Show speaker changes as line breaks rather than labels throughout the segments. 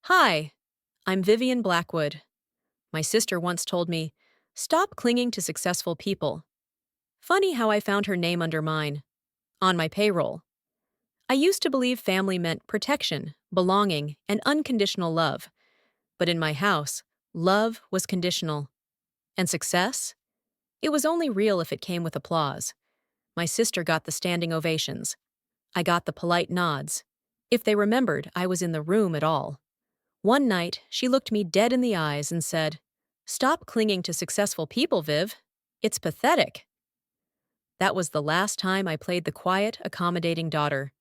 Hi, I'm Vivian Blackwood. My sister once told me, stop clinging to successful people. Funny how I found her name under mine, on my payroll. I used to believe family meant protection, belonging, and unconditional love. But in my house, love was conditional. And success? It was only real if it came with applause. My sister got the standing ovations. I got the polite nods. If they remembered I was in the room at all. One night, she looked me dead in the eyes and said, "Stop clinging to successful people, Viv. It's pathetic." That was the last time I played the quiet, accommodating daughter,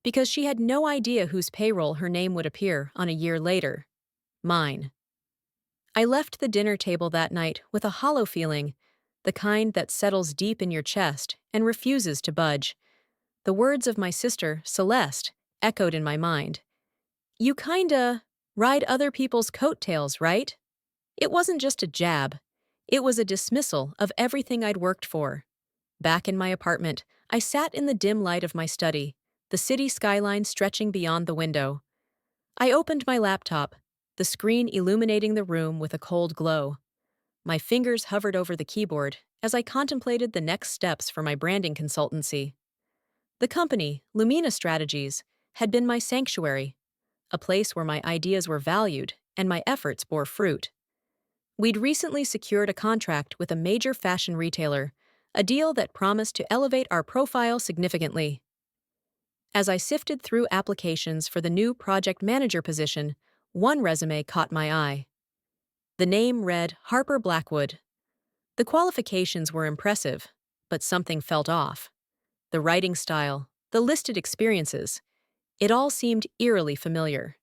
because she had no idea whose payroll her name would appear on a year later. Mine. I left the dinner table that night with a hollow feeling, the kind that settles deep in your chest and refuses to budge. The words of my sister, Celeste, echoed in my mind. You kinda ride other people's coattails, right? It wasn't just a jab. It was a dismissal of everything I'd worked for. Back in my apartment, I sat in the dim light of my study, the city skyline stretching beyond the window. I opened my laptop, the screen illuminating the room with a cold glow. My fingers hovered over the keyboard as I contemplated the next steps for my branding consultancy. The company, Lumina Strategies, had been my sanctuary, a place where my ideas were valued and my efforts bore fruit. We'd recently secured a contract with a major fashion retailer, a deal that promised to elevate our profile significantly. As I sifted through applications for the new project manager position, one resume caught my eye. The name read Harper Blackwood. The qualifications were impressive, but something felt off. The writing style, the listed experiences, it all seemed eerily familiar.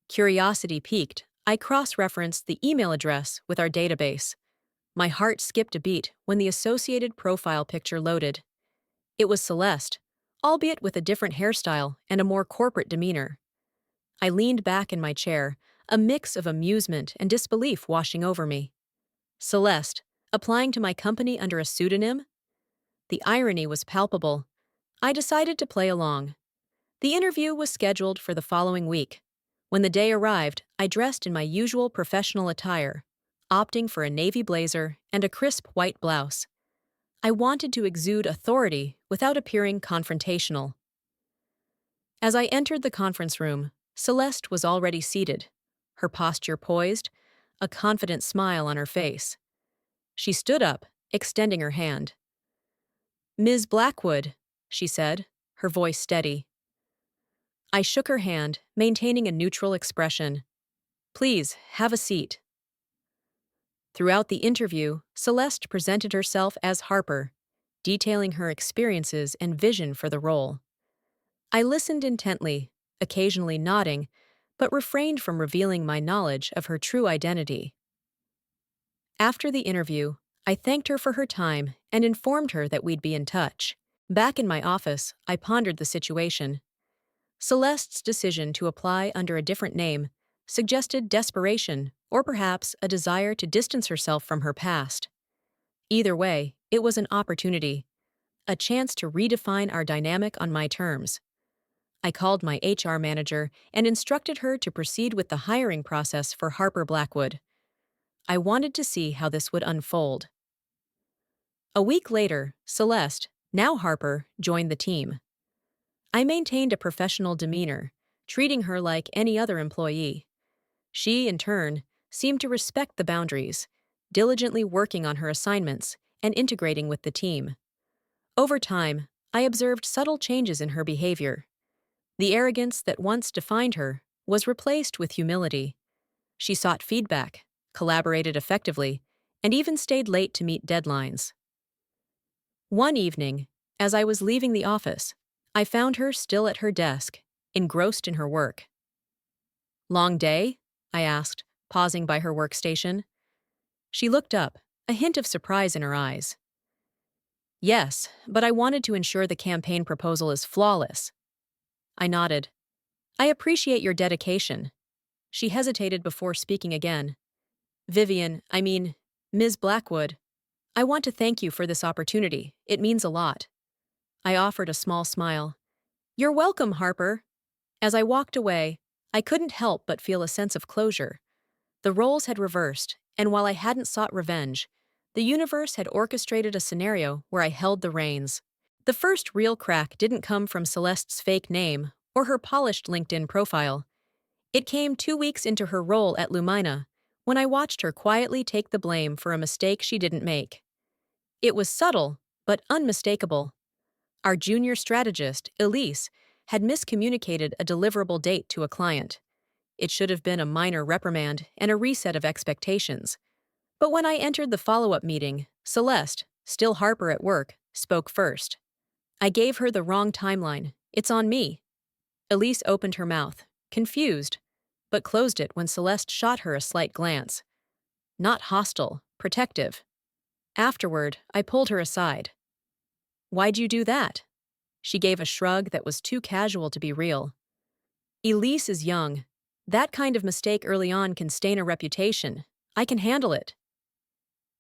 Curiosity piqued. I cross-referenced the email address with our database. My heart skipped a beat when the associated profile picture loaded. It was Celeste, albeit with a different hairstyle and a more corporate demeanor. I leaned back in my chair, a mix of amusement and disbelief washing over me. Celeste, applying to my company under a pseudonym? The irony was palpable. I decided to play along. The interview was scheduled for the following week. When the day arrived, I dressed in my usual professional attire, opting for a navy blazer and a crisp white blouse. I wanted to exude authority without appearing confrontational. As I entered the conference room, Celeste was already seated, her posture poised, a confident smile on her face. She stood up, extending her hand. "Ms. Blackwood," she said, her voice steady. I shook her hand, maintaining a neutral expression. "Please, have a seat." Throughout the interview, Celeste presented herself as Harper, detailing her experiences and vision for the role. I listened intently, occasionally nodding, but refrained from revealing my knowledge of her true identity. After the interview, I thanked her for her time and informed her that we'd be in touch. Back in my office, I pondered the situation. Celeste's decision to apply under a different name suggested desperation or perhaps a desire to distance herself from her past. Either way, it was an opportunity, a chance to redefine our dynamic on my terms. I called my HR manager and instructed her to proceed with the hiring process for Harper Blackwood. I wanted to see how this would unfold. A week later, Celeste, now Harper, joined the team. I maintained a professional demeanor, treating her like any other employee. She, in turn, seemed to respect the boundaries, diligently working on her assignments and integrating with the team. Over time, I observed subtle changes in her behavior. The arrogance that once defined her was replaced with humility. She sought feedback, collaborated effectively, and even stayed late to meet deadlines. One evening, as I was leaving the office, I found her still at her desk, engrossed in her work. "Long day?" I asked, pausing by her workstation. She looked up, a hint of surprise in her eyes. "Yes, but I wanted to ensure the campaign proposal is flawless." I nodded. "I appreciate your dedication." She hesitated before speaking again. Ms. Blackwood, I want to thank you for this opportunity. It means a lot." I offered a small smile. "You're welcome, Harper." As I walked away, I couldn't help but feel a sense of closure. The roles had reversed, and while I hadn't sought revenge, the universe had orchestrated a scenario where I held the reins. The first real crack didn't come from Celeste's fake name or her polished LinkedIn profile. It came 2 weeks into her role at Lumina, when I watched her quietly take the blame for a mistake she didn't make. It was subtle, but unmistakable. Our junior strategist, Elise, had miscommunicated a deliverable date to a client. It should have been a minor reprimand and a reset of expectations. But when I entered the follow-up meeting, Celeste, still Harper at work, spoke first. I gave her the wrong timeline. It's on me. Elise opened her mouth, confused, but closed it when Celeste shot her a slight glance. Not hostile, protective. Afterward, I pulled her aside. "Why'd you do that?" She gave a shrug that was too casual to be real. "Elise is young. That kind of mistake early on can stain a reputation. I can handle it."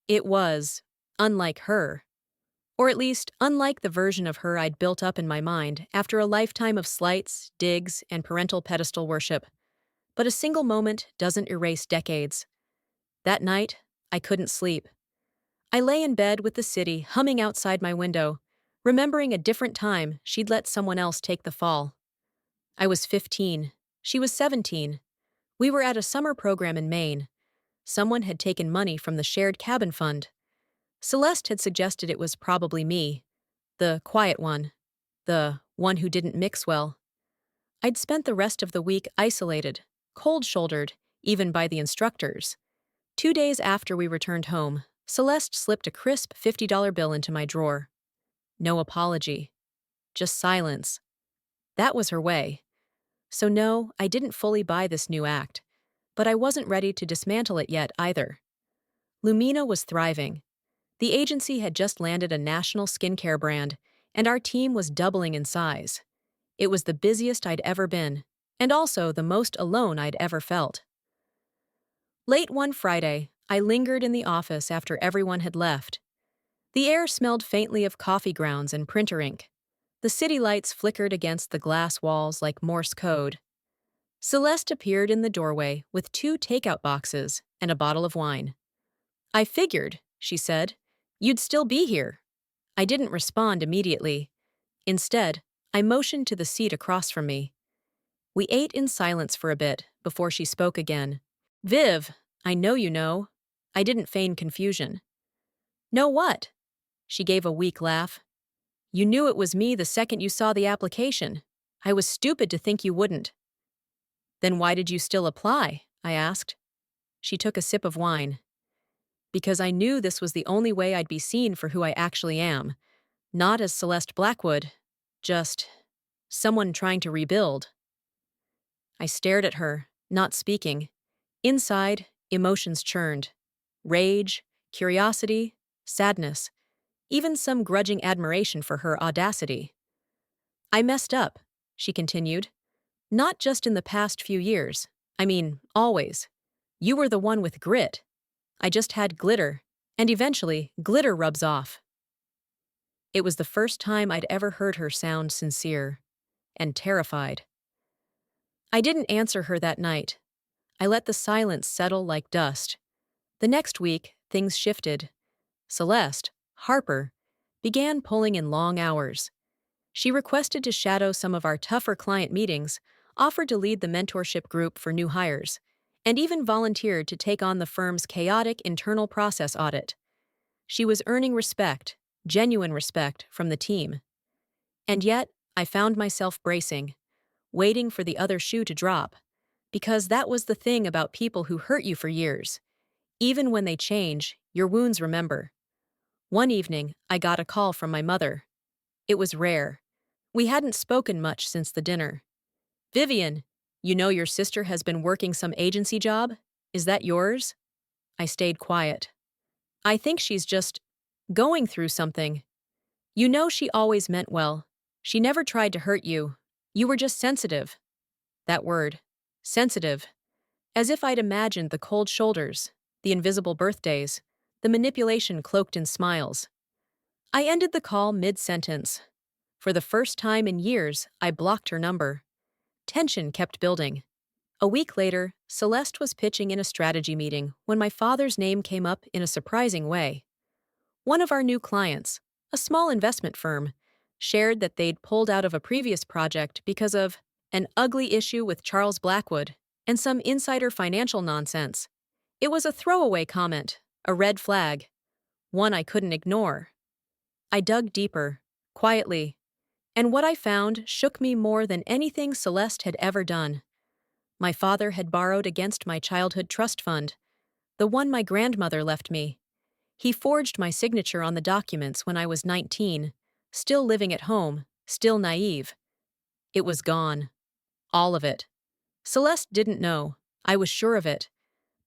It was unlike her. Or at least, unlike the version of her I'd built up in my mind after a lifetime of slights, digs, and parental pedestal worship. But a single moment doesn't erase decades. That night, I couldn't sleep. I lay in bed with the city humming outside my window, remembering a different time she'd let someone else take the fall. I was 15. She was 17. We were at a summer program in Maine. Someone had taken money from the shared cabin fund. Celeste had suggested it was probably me, the quiet one, the one who didn't mix well. I'd spent the rest of the week isolated, cold-shouldered, even by the instructors. 2 days after we returned home, Celeste slipped a crisp $50 bill into my drawer. No apology. Just silence. That was her way. So no, I didn't fully buy this new act. But I wasn't ready to dismantle it yet either. Lumina was thriving. The agency had just landed a national skincare brand, and our team was doubling in size. It was the busiest I'd ever been, and also the most alone I'd ever felt. Late one Friday, I lingered in the office after everyone had left. The air smelled faintly of coffee grounds and printer ink. The city lights flickered against the glass walls like Morse code. Celeste appeared in the doorway with 2 takeout boxes and a bottle of wine. "I figured," she said, "you'd still be here." I didn't respond immediately. Instead, I motioned to the seat across from me. We ate in silence for a bit before she spoke again. "Viv, I know you know." I didn't feign confusion. "Know what?" She gave a weak laugh. "You knew it was me the second you saw the application. I was stupid to think you wouldn't." "Then why did you still apply?" I asked. She took a sip of wine. "Because I knew this was the only way I'd be seen for who I actually am. Not as Celeste Blackwood. Just someone trying to rebuild." I stared at her, not speaking. Inside, emotions churned. Rage, curiosity, sadness, even some grudging admiration for her audacity. "I messed up," she continued. "Not just in the past few years. I mean, always. You were the one with grit. I just had glitter, and eventually, glitter rubs off." It was the first time I'd ever heard her sound sincere and terrified. I didn't answer her that night. I let the silence settle like dust. The next week, things shifted. Celeste, Harper, began pulling in long hours. She requested to shadow some of our tougher client meetings, offered to lead the mentorship group for new hires, and even volunteered to take on the firm's chaotic internal process audit. She was earning respect, genuine respect, from the team. And yet, I found myself bracing, waiting for the other shoe to drop, because that was the thing about people who hurt you for years. Even when they change, your wounds remember. One evening, I got a call from my mother. It was rare. We hadn't spoken much since the dinner. "Vivian, you know your sister has been working some agency job? Is that yours?" I stayed quiet. "I think she's just going through something." "You know she always meant well. She never tried to hurt you. You were just sensitive." That word, sensitive. As if I'd imagined the cold shoulders, the invisible birthdays, the manipulation cloaked in smiles. I ended the call mid-sentence. For the first time in years, I blocked her number. Tension kept building. A week later, Celeste was pitching in a strategy meeting when my father's name came up in a surprising way. One of our new clients, a small investment firm, shared that they'd pulled out of a previous project because of an ugly issue with Charles Blackwood and some insider financial nonsense. It was a throwaway comment, a red flag, one I couldn't ignore. I dug deeper, quietly, and what I found shook me more than anything Celeste had ever done. My father had borrowed against my childhood trust fund, the one my grandmother left me. He forged my signature on the documents when I was 19, still living at home, still naive. It was gone. All of it. Celeste didn't know. I was sure of it.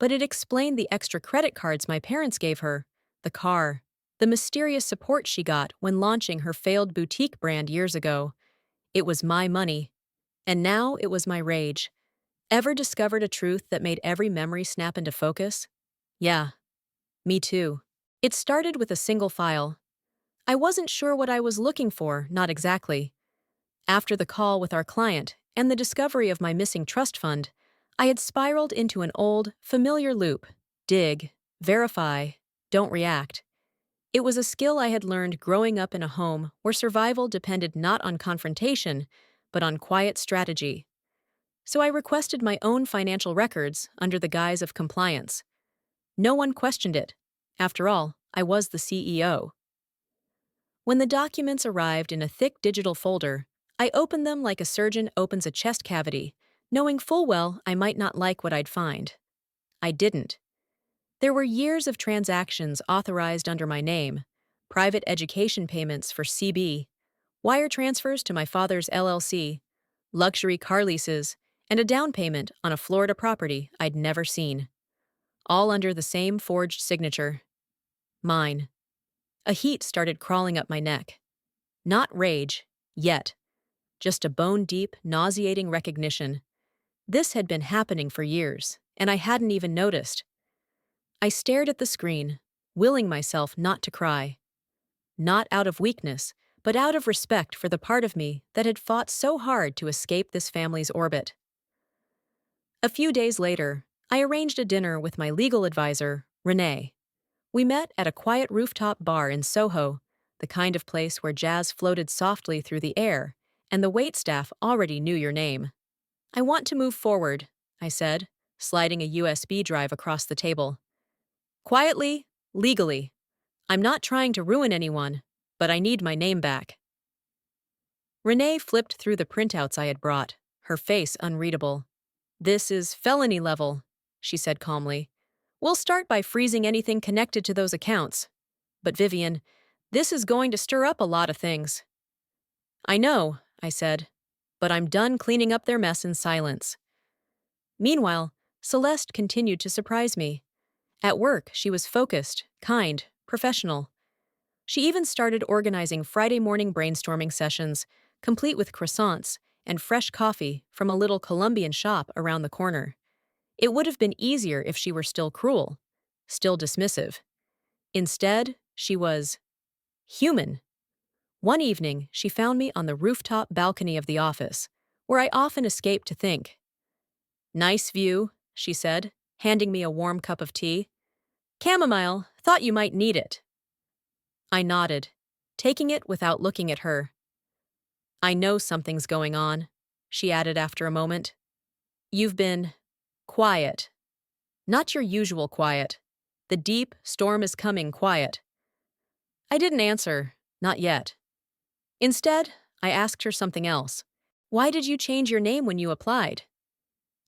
But it explained the extra credit cards my parents gave her, the car, the mysterious support she got when launching her failed boutique brand years ago. It was my money. And now it was my rage. Ever discovered a truth that made every memory snap into focus? Yeah, me too. It started with a single file. I wasn't sure what I was looking for, not exactly. After the call with our client and the discovery of my missing trust fund, I had spiraled into an old, familiar loop. Dig, verify, don't react. It was a skill I had learned growing up in a home where survival depended not on confrontation, but on quiet strategy. So I requested my own financial records under the guise of compliance. No one questioned it. After all, I was the CEO. When the documents arrived in a thick digital folder, I opened them like a surgeon opens a chest cavity, knowing full well I might not like what I'd find. I didn't. There were years of transactions authorized under my name, private education payments for CB, wire transfers to my father's LLC, luxury car leases, and a down payment on a Florida property I'd never seen. All under the same forged signature. Mine. A heat started crawling up my neck. Not rage, yet. Just a bone-deep, nauseating recognition. This had been happening for years, and I hadn't even noticed. I stared at the screen, willing myself not to cry. Not out of weakness, but out of respect for the part of me that had fought so hard to escape this family's orbit. A few days later, I arranged a dinner with my legal advisor, Renee. We met at a quiet rooftop bar in Soho, the kind of place where jazz floated softly through the air, and the waitstaff already knew your name. I want to move forward, I said, sliding a USB drive across the table. Quietly, legally. I'm not trying to ruin anyone, but I need my name back. Renee flipped through the printouts I had brought, her face unreadable. This is felony level, she said calmly. We'll start by freezing anything connected to those accounts. But Vivian, this is going to stir up a lot of things. I know, I said, but I'm done cleaning up their mess in silence. Meanwhile, Celeste continued to surprise me. At work, she was focused, kind, professional. She even started organizing Friday morning brainstorming sessions, complete with croissants and fresh coffee from a little Colombian shop around the corner. It would have been easier if she were still cruel, still dismissive. Instead, she was human. One evening, she found me on the rooftop balcony of the office, where I often escaped to think. Nice view, she said, handing me a warm cup of tea. Chamomile, thought you might need it. I nodded, taking it without looking at her. I know something's going on, she added after a moment. You've been quiet. Not your usual quiet. The deep, storm is coming quiet. I didn't answer, not yet. Instead, I asked her something else. Why did you change your name when you applied?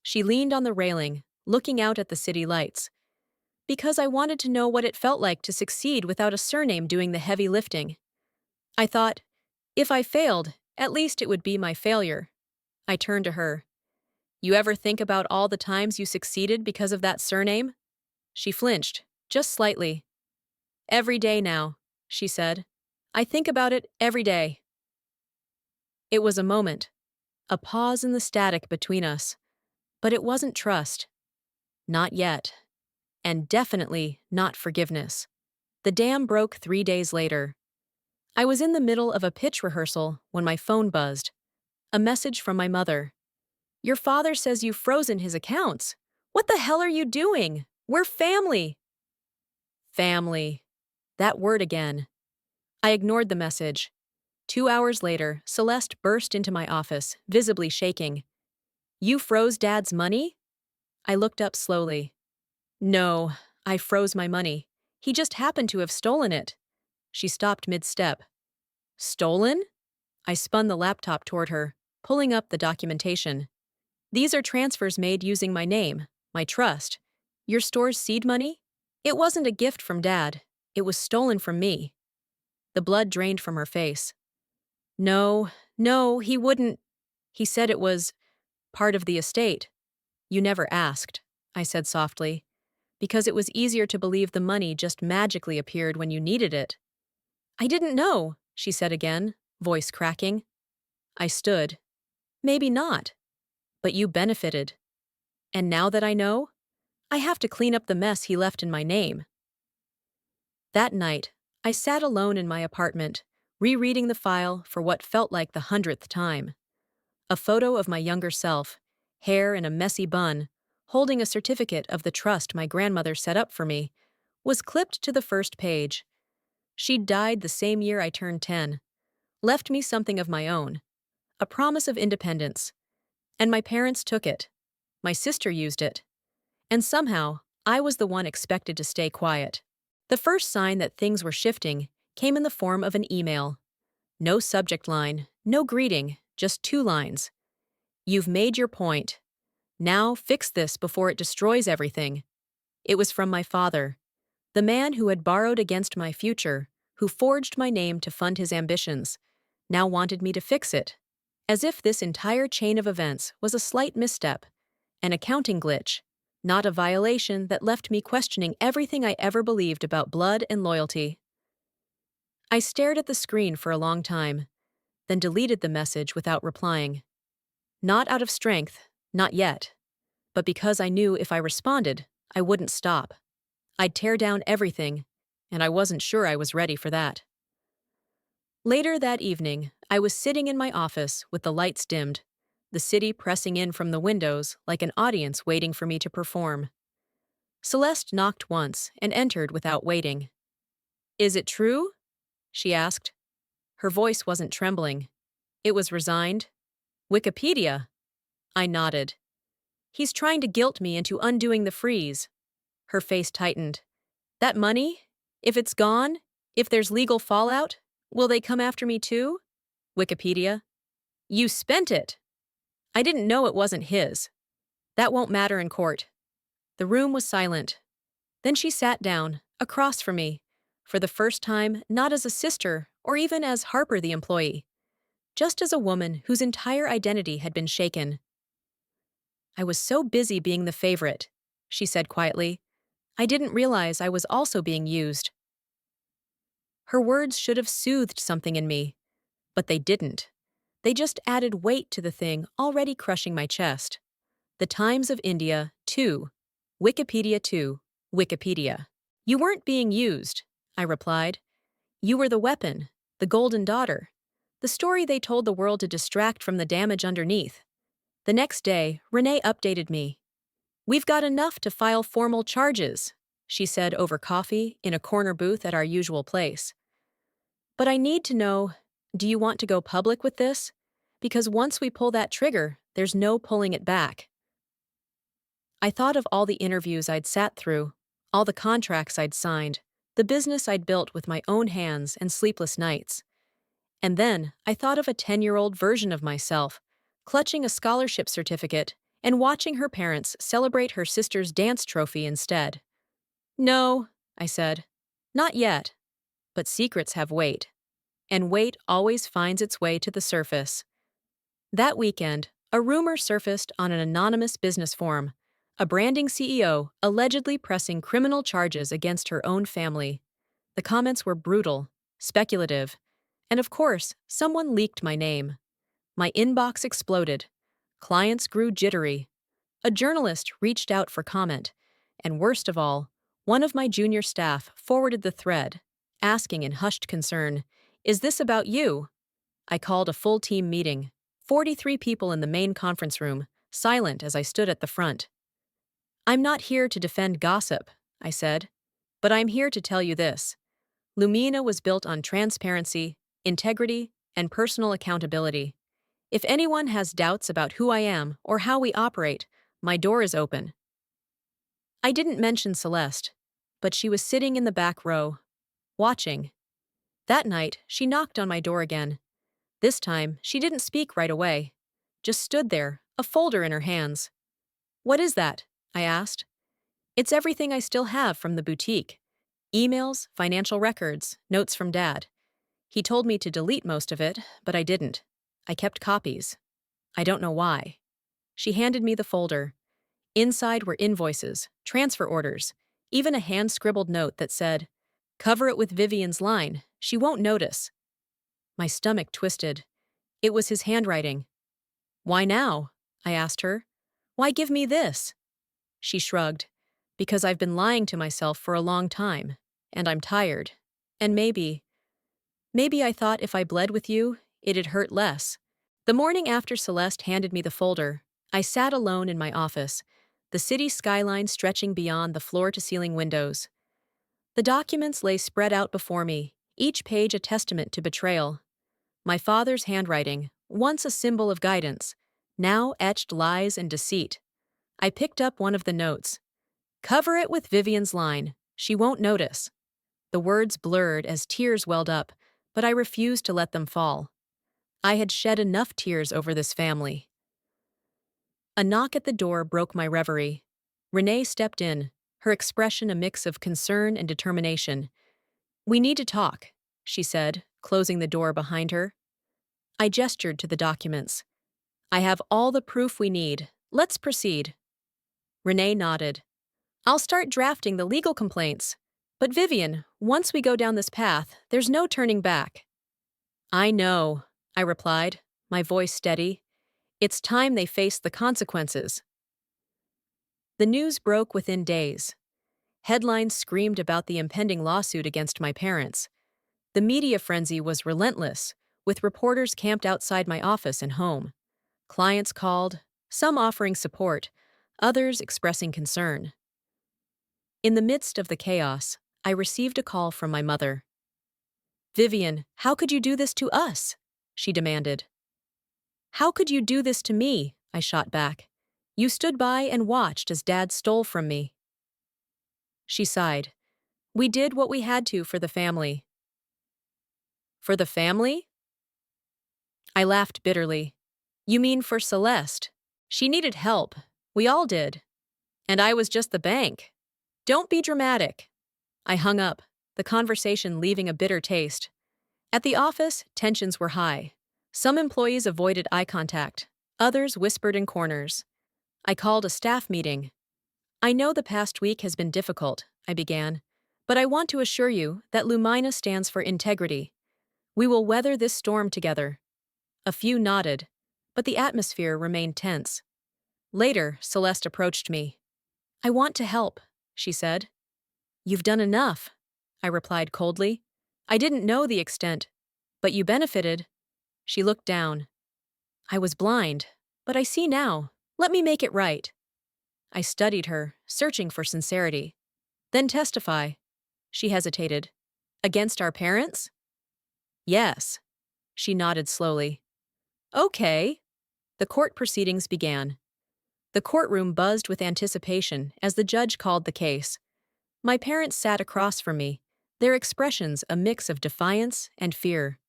She leaned on the railing, looking out at the city lights. Because I wanted to know what it felt like to succeed without a surname doing the heavy lifting. I thought, if I failed, at least it would be my failure. I turned to her. You ever think about all the times you succeeded because of that surname? She flinched, just slightly. Every day now, she said. I think about it every day. It was a moment, a pause in the static between us. But it wasn't trust. Not yet. And definitely not forgiveness. The dam broke 3 days later. I was in the middle of a pitch rehearsal when my phone buzzed. A message from my mother. Your father says you've frozen his accounts. What the hell are you doing? We're family. Family. That word again. I ignored the message. 2 hours later, Celeste burst into my office, visibly shaking. You froze Dad's money? I looked up slowly. No, I froze my money. He just happened to have stolen it. She stopped mid-step. Stolen? I spun the laptop toward her, pulling up the documentation. These are transfers made using my name, my trust. Your store's seed money? It wasn't a gift from Dad. It was stolen from me. The blood drained from her face. No, he wouldn't. He said it was part of the estate. You never asked, I said softly, because it was easier to believe the money just magically appeared when you needed it. I didn't know, she said again, voice cracking. I stood. Maybe not. But you benefited. And now that I know, I have to clean up the mess he left in my name. That night, I sat alone in my apartment, rereading the file for what felt like the 100th time. A photo of my younger self, hair in a messy bun, holding a certificate of the trust my grandmother set up for me, was clipped to the first page. She'd died the same year I turned 10, left me something of my own, a promise of independence. And my parents took it. My sister used it. And somehow, I was the one expected to stay quiet. The first sign that things were shifting came in the form of an email. No subject line, no greeting, just 2 lines. You've made your point. Now fix this before it destroys everything. It was from my father, the man who had borrowed against my future, who forged my name to fund his ambitions, now wanted me to fix it. As if this entire chain of events was a slight misstep, an accounting glitch, not a violation that left me questioning everything I ever believed about blood and loyalty. I stared at the screen for a long time, then deleted the message without replying. Not out of strength, not yet, but because I knew if I responded, I wouldn't stop. I'd tear down everything, and I wasn't sure I was ready for that. Later that evening, I was sitting in my office with the lights dimmed, the city pressing in from the windows like an audience waiting for me to perform. Celeste knocked once and entered without waiting. Is it true? She asked. Her voice wasn't trembling. It was resigned. Wikipedia. I nodded. He's trying to guilt me into undoing the freeze. Her face tightened. That money? If it's gone? If there's legal fallout? Will they come after me too? Wikipedia. You spent it. I didn't know it wasn't his. That won't matter in court. The room was silent. Then she sat down, across from me, for the first time not as a sister or even as Harper the employee, just as a woman whose entire identity had been shaken. I was so busy being the favorite, she said quietly. I didn't realize I was also being used. Her words should have soothed something in me, but they didn't. They just added weight to the thing already crushing my chest. The Times of India, 2. Wikipedia 2. Wikipedia. You weren't being used, I replied. You were the weapon, the golden daughter, the story they told the world to distract from the damage underneath. The next day, Renee updated me. We've got enough to file formal charges, she said over coffee in a corner booth at our usual place. But I need to know, do you want to go public with this? Because once we pull that trigger, there's no pulling it back. I thought of all the interviews I'd sat through, all the contracts I'd signed, the business I'd built with my own hands and sleepless nights. And then I thought of a 10-year-old version of myself, clutching a scholarship certificate and watching her parents celebrate her sister's dance trophy instead. No, I said, not yet. But secrets have weight, and weight always finds its way to the surface. That weekend, a rumor surfaced on an anonymous business forum, a branding CEO allegedly pressing criminal charges against her own family. The comments were brutal, speculative, and of course, someone leaked my name. My inbox exploded. Clients grew jittery. A journalist reached out for comment, and worst of all, one of my junior staff forwarded the thread, asking in hushed concern, "Is this about you?" I called a full team meeting, 43 people in the main conference room, silent as I stood at the front. "I'm not here to defend gossip," I said, "but I'm here to tell you this. Lumina was built on transparency, integrity, and personal accountability. If anyone has doubts about who I am or how we operate, my door is open." I didn't mention Celeste, but she was sitting in the back row, watching. That night, she knocked on my door again. This time, she didn't speak right away, just stood there, a folder in her hands. "What is that?" I asked. "It's everything I still have from the boutique. Emails, financial records, notes from Dad. He told me to delete most of it, but I didn't. I kept copies. I don't know why." She handed me the folder. Inside were invoices, transfer orders, even a hand-scribbled note that said, "Cover it with Vivian's line. She won't notice." My stomach twisted. It was his handwriting. "Why now?" I asked her. "Why give me this?" She shrugged. "Because I've been lying to myself for a long time, and I'm tired. And maybe I thought if I bled with you, it'd hurt less." The morning after Celeste handed me the folder, I sat alone in my office, the city skyline stretching beyond the floor-to-ceiling windows. The documents lay spread out before me, each page a testament to betrayal. My father's handwriting, once a symbol of guidance, now etched lies and deceit. I picked up one of the notes. "Cover it with Vivian's line. She won't notice." The words blurred as tears welled up, but I refused to let them fall. I had shed enough tears over this family. A knock at the door broke my reverie. Renee stepped in, her expression a mix of concern and determination. "We need to talk," she said, closing the door behind her. I gestured to the documents. "I have all the proof we need. Let's proceed." Renee nodded. "I'll start drafting the legal complaints. But Vivian, once we go down this path, there's no turning back." "I know," I replied, my voice steady. "It's time they faced the consequences." The news broke within days. Headlines screamed about the impending lawsuit against my parents. The media frenzy was relentless, with reporters camped outside my office and home. Clients called, some offering support, others expressing concern. In the midst of the chaos, I received a call from my mother. "Vivian, how could you do this to us?" she demanded. "How could you do this to me?" I shot back. "You stood by and watched as Dad stole from me." She sighed. "We did what we had to for the family." "For the family?" I laughed bitterly. "You mean for Celeste? She needed help. We all did. And I was just the bank. Don't be dramatic." I hung up, the conversation leaving a bitter taste. At the office, tensions were high. Some employees avoided eye contact. Others whispered in corners. I called a staff meeting. "I know the past week has been difficult," I began, "but I want to assure you that Lumina stands for integrity. We will weather this storm together." A few nodded, but the atmosphere remained tense. Later, Celeste approached me. "I want to help," she said. "You've done enough," I replied coldly. "I didn't know the extent, but you benefited." She looked down. "I was blind, but I see now. Let me make it right." I studied her, searching for sincerity. "Then testify." She hesitated. "Against our parents?" "Yes." She nodded slowly. "Okay." The court proceedings began. The courtroom buzzed with anticipation as the judge called the case. My parents sat across from me, their expressions a mix of defiance and fear.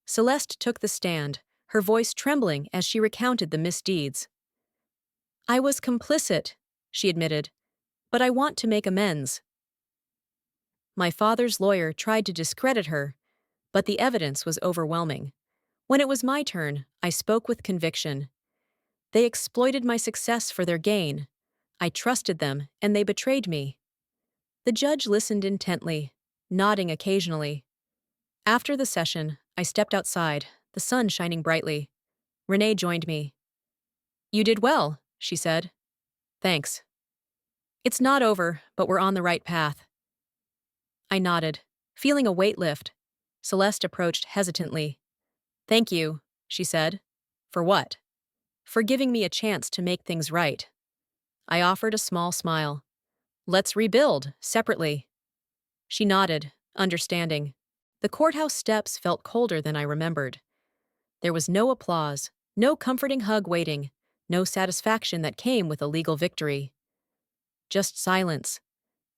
Celeste took the stand, her voice trembling as she recounted the misdeeds. "I was complicit," she admitted, "but I want to make amends." My father's lawyer tried to discredit her, but the evidence was overwhelming. When it was my turn, I spoke with conviction. "They exploited my success for their gain. I trusted them, and they betrayed me." The judge listened intently, nodding occasionally. After the session, I stepped outside, the sun shining brightly. Renee joined me. "You did well," she said. "Thanks. It's not over, but we're on the right path." I nodded, feeling a weight lift. Celeste approached hesitantly. "Thank you," she said. "For what?" for giving me a chance to make things right. I offered a small smile. Let's rebuild, separately. She nodded, understanding. The courthouse steps felt colder than I remembered. There was no applause, no comforting hug waiting, no satisfaction that came with a legal victory. Just silence,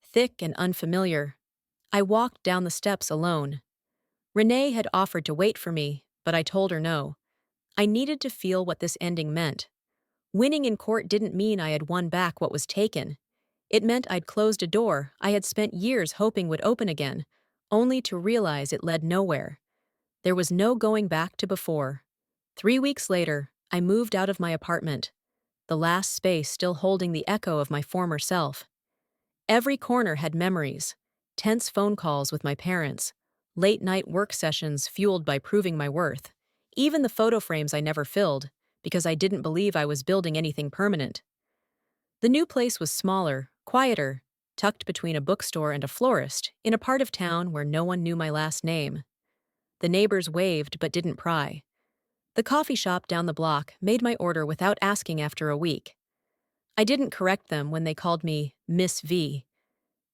thick and unfamiliar. I walked down the steps alone. Renee had offered to wait for me, but I told her no. I needed to feel what this ending meant. Winning in court didn't mean I had won back what was taken. It meant I'd closed a door I had spent years hoping would open again, only to realize it led nowhere. There was no going back to before. 3 weeks later, I moved out of my apartment, the last space still holding the echo of my former self. Every corner had memories, tense phone calls with my parents, late-night work sessions fueled by proving my worth, even the photo frames I never filled, because I didn't believe I was building anything permanent. The new place was smaller, quieter, tucked between a bookstore and a florist, in a part of town where no one knew my last name. The neighbors waved but didn't pry. The coffee shop down the block made my order without asking after a week. I didn't correct them when they called me Miss V.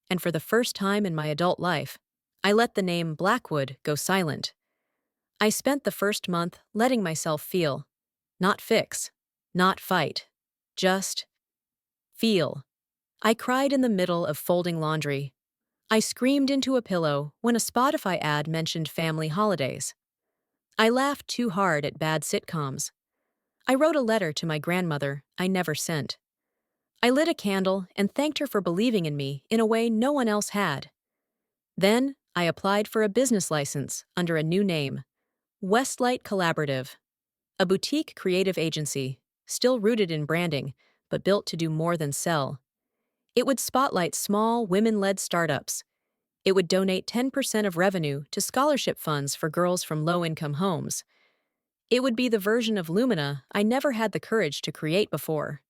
And for the first time in my adult life, I let the name Blackwood go silent. I spent the first month letting myself feel. Not fix. Not fight. Just feel. I cried in the middle of folding laundry. I screamed into a pillow when a Spotify ad mentioned family holidays. I laughed too hard at bad sitcoms. I wrote a letter to my grandmother I never sent. I lit a candle and thanked her for believing in me in a way no one else had. Then, I applied for a business license under a new name, Westlight Collaborative, a boutique creative agency, still rooted in branding, but built to do more than sell. It would spotlight small, women-led startups. It would donate 10% of revenue to scholarship funds for girls from low-income homes. It would be the version of Lumina I never had the courage to create before.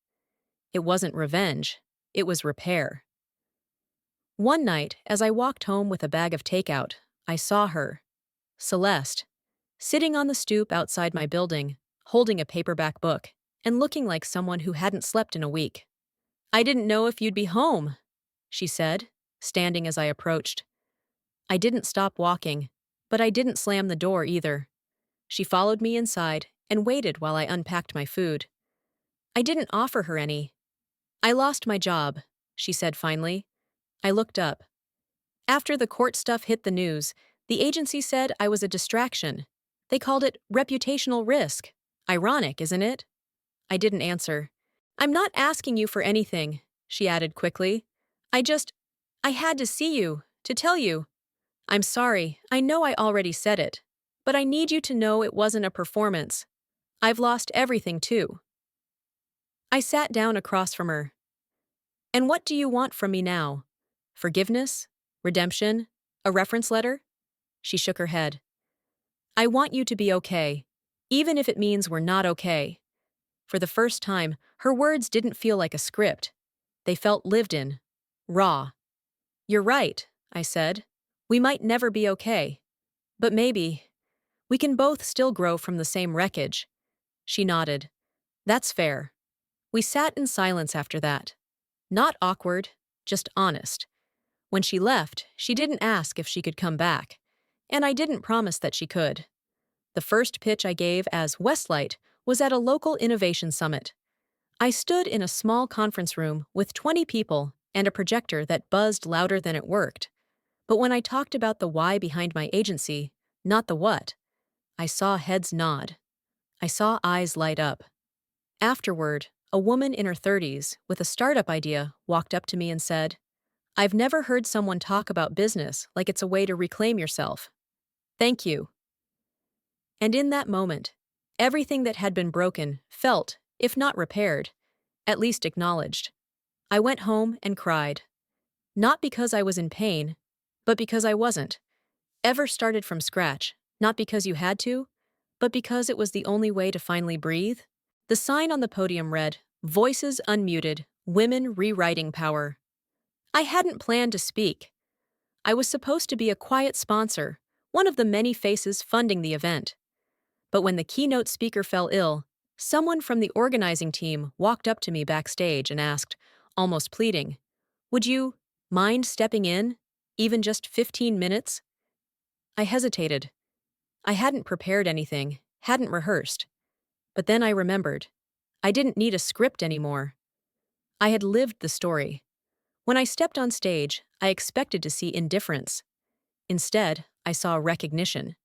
It wasn't revenge, it was repair. One night, as I walked home with a bag of takeout, I saw her, Celeste, sitting on the stoop outside my building, holding a paperback book, and looking like someone who hadn't slept in a week. "I didn't know if you'd be home," she said, standing as I approached. I didn't stop walking, but I didn't slam the door either. She followed me inside and waited while I unpacked my food. I didn't offer her any. "I lost my job," she said finally. I looked up. After the court stuff hit the news, the agency said I was a distraction. They called it reputational risk. Ironic, isn't it? I didn't answer. "I'm not asking you for anything," she added quickly. I had to see you, to tell you. I'm sorry, I know I already said it, but I need you to know it wasn't a performance. I've lost everything too." I sat down across from her. "And what do you want from me now? Forgiveness? Redemption? A reference letter?" She shook her head. "I want you to be okay, even if it means we're not okay." For the first time, her words didn't feel like a script. They felt lived in, raw. "You're right," I said. "We might never be okay. But maybe we can both still grow from the same wreckage." She nodded. "That's fair." We sat in silence after that. Not awkward, just honest. When she left, she didn't ask if she could come back, and I didn't promise that she could. The first pitch I gave as Westlight was at a local innovation summit. I stood in a small conference room with 20 people and a projector that buzzed louder than it worked. But when I talked about the why behind my agency, not the what, I saw heads nod. I saw eyes light up. Afterward, a woman in her 30s with a startup idea walked up to me and said, "I've never heard someone talk about business like it's a way to reclaim yourself. Thank you." And in that moment, everything that had been broken felt, if not repaired, at least acknowledged. I went home and cried. Not because I was in pain, but because I wasn't. Ever started from scratch, not because you had to, but because it was the only way to finally breathe? The sign on the podium read, "Voices unmuted, women rewriting power." I hadn't planned to speak. I was supposed to be a quiet sponsor, one of the many faces funding the event. But when the keynote speaker fell ill, Someone from the organizing team walked up to me backstage and asked, almost pleading, "Would you mind stepping in? Even just 15 minutes?" I hesitated. I hadn't prepared anything, hadn't rehearsed. But then I remembered. I didn't need a script anymore. I had lived the story. When I stepped on stage, I expected to see indifference. Instead, I saw recognition.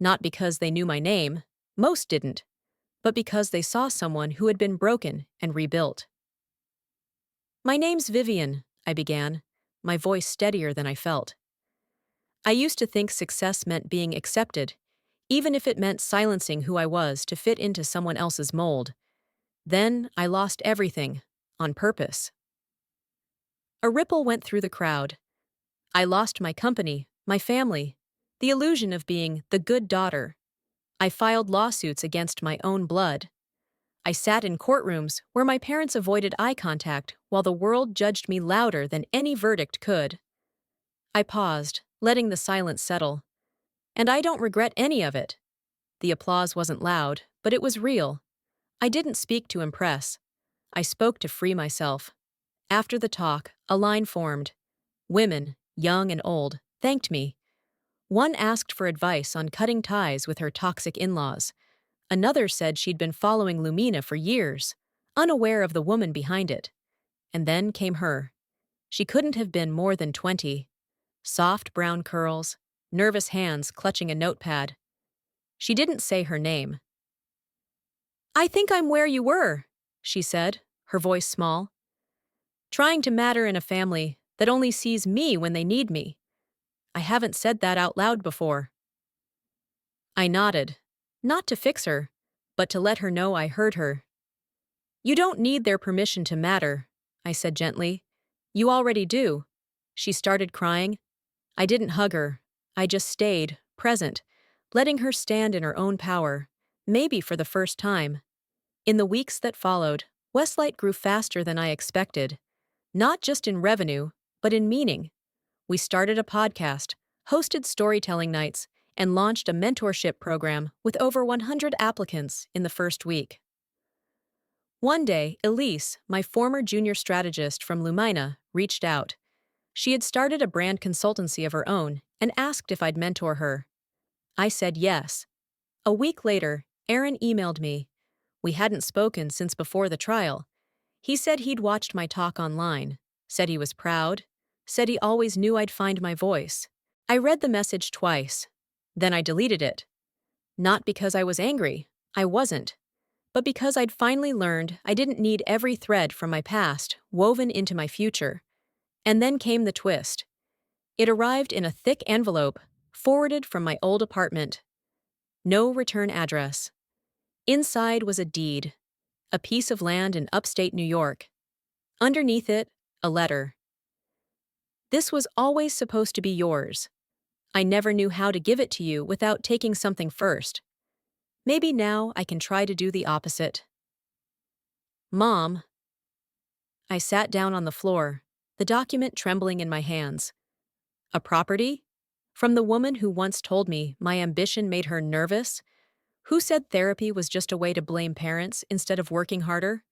Not because they knew my name, most didn't, but because they saw someone who had been broken and rebuilt. "My name's Vivian," I began, my voice steadier than I felt. I used to think success meant being accepted, even if it meant silencing who I was to fit into someone else's mold. Then I lost everything, on purpose. A ripple went through the crowd. I lost my company, my family, the illusion of being the good daughter. I filed lawsuits against my own blood. I sat in courtrooms where my parents avoided eye contact while the world judged me louder than any verdict could. I paused, letting the silence settle. And I don't regret any of it. The applause wasn't loud, but it was real. I didn't speak to impress. I spoke to free myself. After the talk, a line formed. Women, young and old, thanked me. One asked for advice on cutting ties with her toxic in-laws. Another said she'd been following Lumina for years, unaware of the woman behind it. And then came her. She couldn't have been more than 20. Soft brown curls, nervous hands clutching a notepad. She didn't say her name. "I think I'm where you were," she said, her voice small. "Trying to matter in a family that only sees me when they need me. I haven't said that out loud before." I nodded, not to fix her, but to let her know I heard her. "You don't need their permission to matter," I said gently. "You already do." She started crying. I didn't hug her. I just stayed, present, letting her stand in her own power, maybe for the first time. In the weeks that followed, Westlight grew faster than I expected. Not just in revenue, but in meaning. We started a podcast, hosted storytelling nights, and launched a mentorship program with over 100 applicants in the first week. One day, Elise, my former junior strategist from Lumina, reached out. She had started a brand consultancy of her own and asked if I'd mentor her. I said yes. A week later, Aaron emailed me. We hadn't spoken since before the trial. He said he'd watched my talk online, said he was proud, said he always knew I'd find my voice. I read the message twice. Then I deleted it. Not because I was angry, I wasn't, but because I'd finally learned I didn't need every thread from my past woven into my future. And then came the twist. It arrived in a thick envelope, forwarded from my old apartment. No return address. Inside was a deed, a piece of land in upstate New York. Underneath it, a letter. "This was always supposed to be yours. I never knew how to give it to you without taking something first. Maybe now I can try to do the opposite." "Mom." I sat down on the floor, the document trembling in my hands. A property? From the woman who once told me my ambition made her nervous? Who said therapy was just a way to blame parents instead of working harder?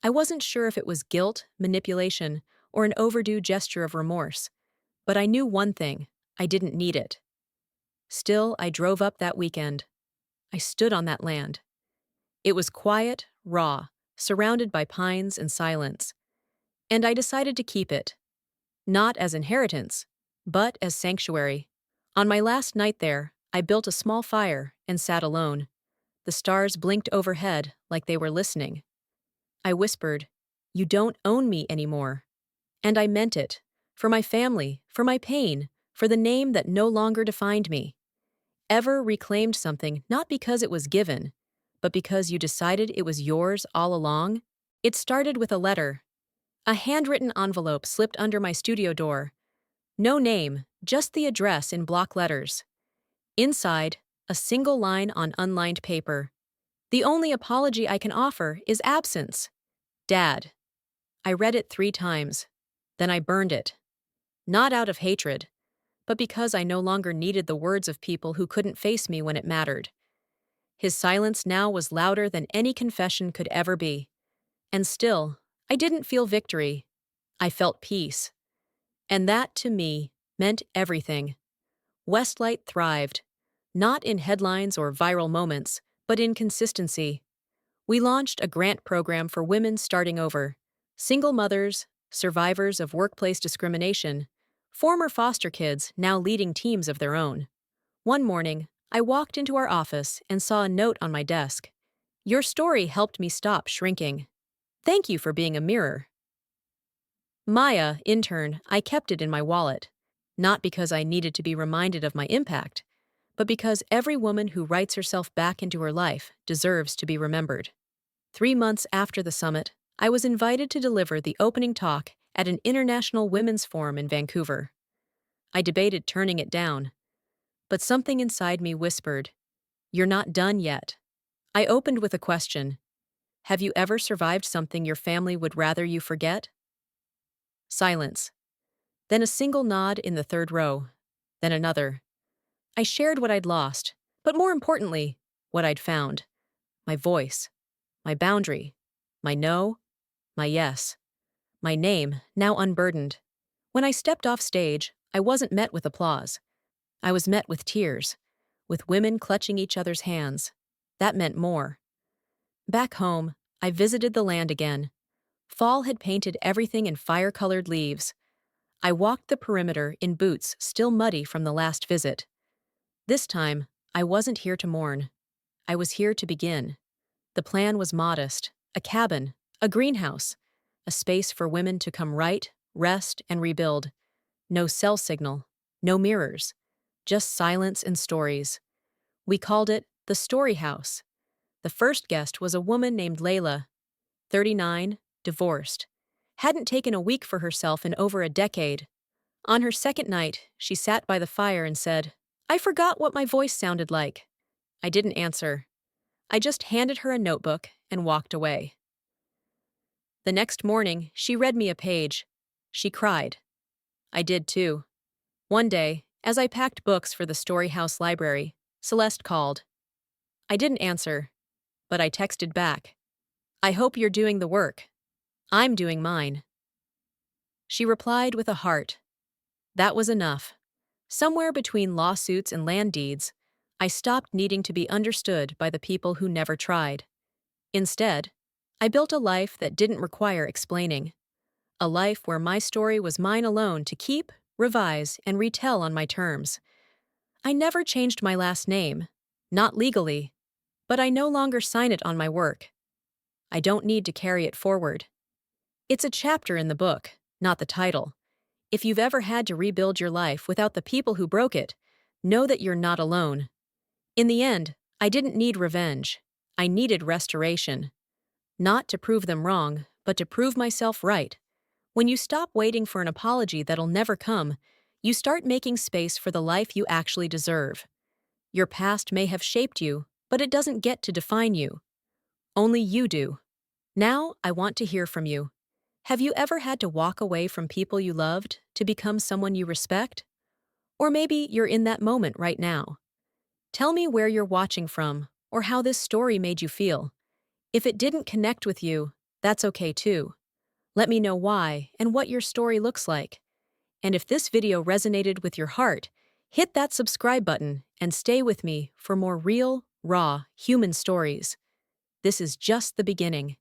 I wasn't sure if it was guilt, manipulation, or an overdue gesture of remorse, but I knew one thing: I didn't need it. Still, I drove up that weekend. I stood on that land. It was quiet, raw, surrounded by pines and silence. And I decided to keep it. Not as inheritance, but as sanctuary. On my last night there, I built a small fire and sat alone. The stars blinked overhead like they were listening. I whispered, "You don't own me anymore." And I meant it. For my family, for my pain, for the name that no longer defined me. Ever reclaimed something not because it was given, but because you decided it was yours all along? It started with a letter. A handwritten envelope slipped under my studio door. No name, just the address in block letters. Inside, a single line on unlined paper. "The only apology I can offer is absence. Dad." I read it 3 times. Then I burned it. Not out of hatred, but because I no longer needed the words of people who couldn't face me when it mattered. His silence now was louder than any confession could ever be. And still, I didn't feel victory. I felt peace. And that, to me, meant everything. Westlight thrived, not in headlines or viral moments, but in consistency. We launched a grant program for women starting over, single mothers, survivors of workplace discrimination, former foster kids now leading teams of their own. One morning, I walked into our office and saw a note on my desk. Your story helped me stop shrinking. Thank you for being a mirror. Maya, intern, I kept it in my wallet. Not because I needed to be reminded of my impact, but because every woman who writes herself back into her life deserves to be remembered. 3 months after the summit, I was invited to deliver the opening talk at an international women's forum in Vancouver. I debated turning it down, but something inside me whispered, "You're not done yet." I opened with a question. Have you ever survived something your family would rather you forget? Silence. Then a single nod in the third row. Then another. I shared what I'd lost, but more importantly, what I'd found. My voice, my boundary, my no, my yes, my name now unburdened. When I stepped off stage, I wasn't met with applause. I was met with tears, with women clutching each other's hands. That meant more. Back home, I visited the land again. Fall had painted everything in fire-colored leaves. I walked the perimeter in boots still muddy from the last visit. This time, I wasn't here to mourn. I was here to begin. The plan was modest: a cabin, a greenhouse, a space for women to come write, rest, and rebuild. No cell signal, no mirrors, just silence and stories. We called it the Story House. The first guest was a woman named Layla, 39, divorced. Hadn't taken a week for herself in over a decade. On her second night, she sat by the fire and said, "I forgot what my voice sounded like." I didn't answer. I just handed her a notebook and walked away. The next morning, she read me a page. She cried. I did too. One day, as I packed books for the Story House library, Celeste called. I didn't answer, but I texted back. I hope you're doing the work. I'm doing mine. She replied with a heart. That was enough. Somewhere between lawsuits and land deeds, I stopped needing to be understood by the people who never tried. Instead, I built a life that didn't require explaining. A life where my story was mine alone to keep, revise, and retell on my terms. I never changed my last name, not legally, but I no longer sign it on my work. I don't need to carry it forward. It's a chapter in the book, not the title. If you've ever had to rebuild your life without the people who broke it, know that you're not alone. In the end, I didn't need revenge. I needed restoration. Not to prove them wrong, but to prove myself right. When you stop waiting for an apology that'll never come, you start making space for the life you actually deserve. Your past may have shaped you, but it doesn't get to define you. Only you do. Now, I want to hear from you. Have you ever had to walk away from people you loved to become someone you respect? Or maybe you're in that moment right now. Tell me where you're watching from, or how this story made you feel. If it didn't connect with you, that's okay too. Let me know why and what your story looks like. And if this video resonated with your heart, hit that subscribe button and stay with me for more real, raw, human stories. This is just the beginning.